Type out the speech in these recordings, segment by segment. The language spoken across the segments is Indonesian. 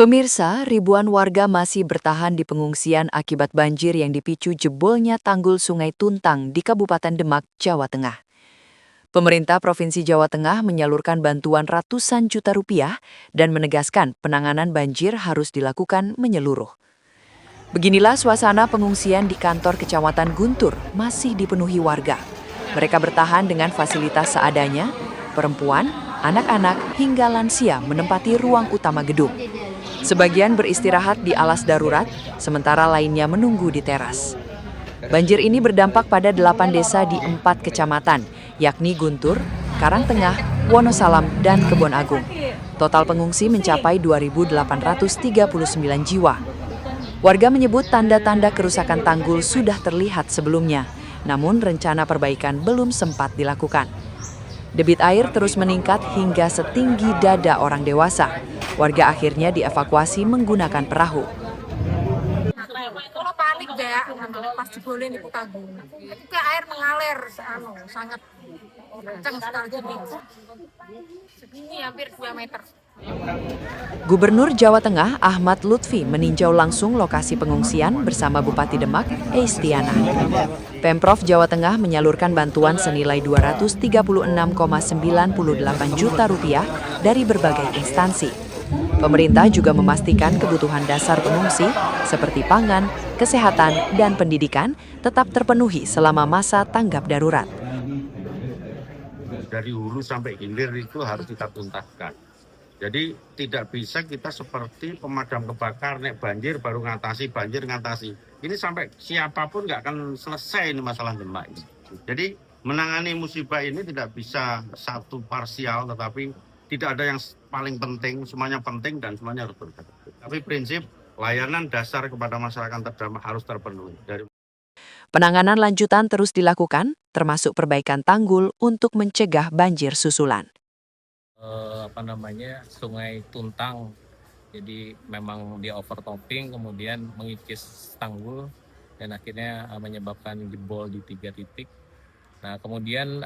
Pemirsa, ribuan warga masih bertahan di pengungsian akibat banjir yang dipicu jebolnya tanggul Sungai Tuntang di Kabupaten Demak, Jawa Tengah. Pemerintah Provinsi Jawa Tengah menyalurkan bantuan ratusan juta rupiah dan menegaskan penanganan banjir harus dilakukan menyeluruh. Beginilah suasana pengungsian di kantor Kecamatan Guntur masih dipenuhi warga. Mereka bertahan dengan fasilitas seadanya, perempuan, anak-anak, hingga lansia menempati ruang utama gedung. Sebagian beristirahat di alas darurat, sementara lainnya menunggu di teras. Banjir ini berdampak pada 8 desa di 4 kecamatan, yakni Guntur, Karangtengah, Wonosalam, dan Kebon Agung. Total pengungsi mencapai 2.839 jiwa. Warga menyebut tanda-tanda kerusakan tanggul sudah terlihat sebelumnya, namun rencana perbaikan belum sempat dilakukan. Debit air terus meningkat hingga setinggi dada orang dewasa. Warga akhirnya dievakuasi menggunakan perahu. Kalau panik ya, pas jebolin itu tanggul. Itu kayak air mengalir, sangat kencang sekali gini. Segini hampir 2 meter. Gubernur Jawa Tengah Ahmad Lutfi meninjau langsung lokasi pengungsian bersama Bupati Demak, Eistiana. Pemprov Jawa Tengah menyalurkan bantuan senilai 236,98 juta rupiah dari berbagai instansi. Pemerintah juga memastikan kebutuhan dasar pengungsi seperti pangan, kesehatan, dan pendidikan tetap terpenuhi selama masa tanggap darurat. Dari hulu sampai hilir itu harus kita tuntaskan. Jadi tidak bisa kita seperti pemadam kebakaran, nek banjir baru ngatasi, banjir ngatasi. Ini sampai siapapun nggak akan selesai ini masalah Demak ini. Jadi menangani musibah ini tidak bisa satu parsial, tetapi tidak ada yang paling penting, semuanya penting dan semuanya harus bergerak. Tapi prinsip layanan dasar kepada masyarakat terdampak harus terpenuhi. Penanganan lanjutan terus dilakukan, termasuk perbaikan tanggul untuk mencegah banjir susulan. Sungai Tuntang, jadi memang dia overtopping, kemudian mengikis tanggul dan akhirnya menyebabkan jebol di 3 titik. Nah kemudian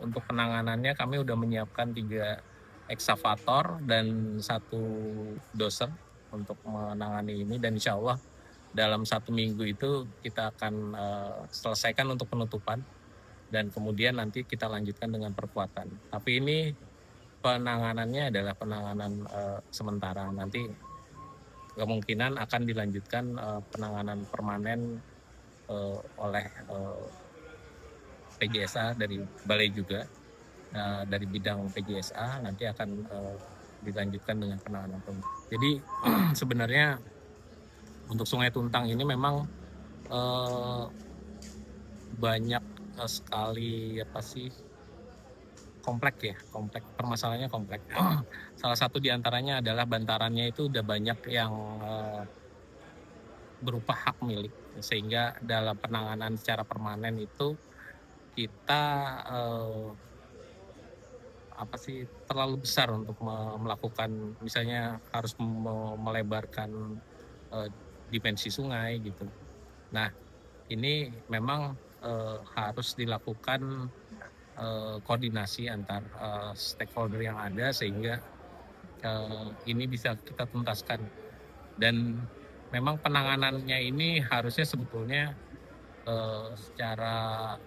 untuk penanganannya kami sudah menyiapkan 3 eksavator dan 1 doser untuk menangani ini, dan insya Allah dalam 1 minggu itu kita akan selesaikan untuk penutupan dan kemudian nanti kita lanjutkan dengan perkuatan. Tapi ini penanganannya adalah penanganan sementara, nanti kemungkinan akan dilanjutkan penanganan permanen oleh PJSA dari Balai juga, dari bidang PJSA nanti akan dilanjutkan dengan penanganan permanen. Jadi sebenarnya untuk Sungai Tuntang ini memang banyak sekali kompleks, permasalahannya kompleks. Salah satu diantaranya adalah bantarannya itu udah banyak yang berupa hak milik, sehingga dalam penanganan secara permanen itu kita terlalu besar untuk melakukan, misalnya harus melebarkan dimensi sungai gitu. Nah ini memang harus dilakukan koordinasi antar stakeholder yang ada sehingga ini bisa kita tuntaskan, dan memang penanganannya ini harusnya sebetulnya secara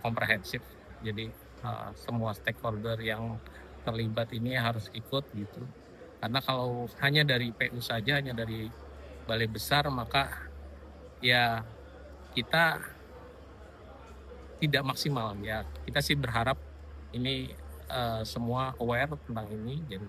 komprehensif, jadi semua stakeholder yang terlibat ini harus ikut gitu, karena kalau hanya dari PU saja, hanya dari balai besar, maka ya kita tidak maksimal ya. Kita sih berharap ini semua aware tentang ini, jadi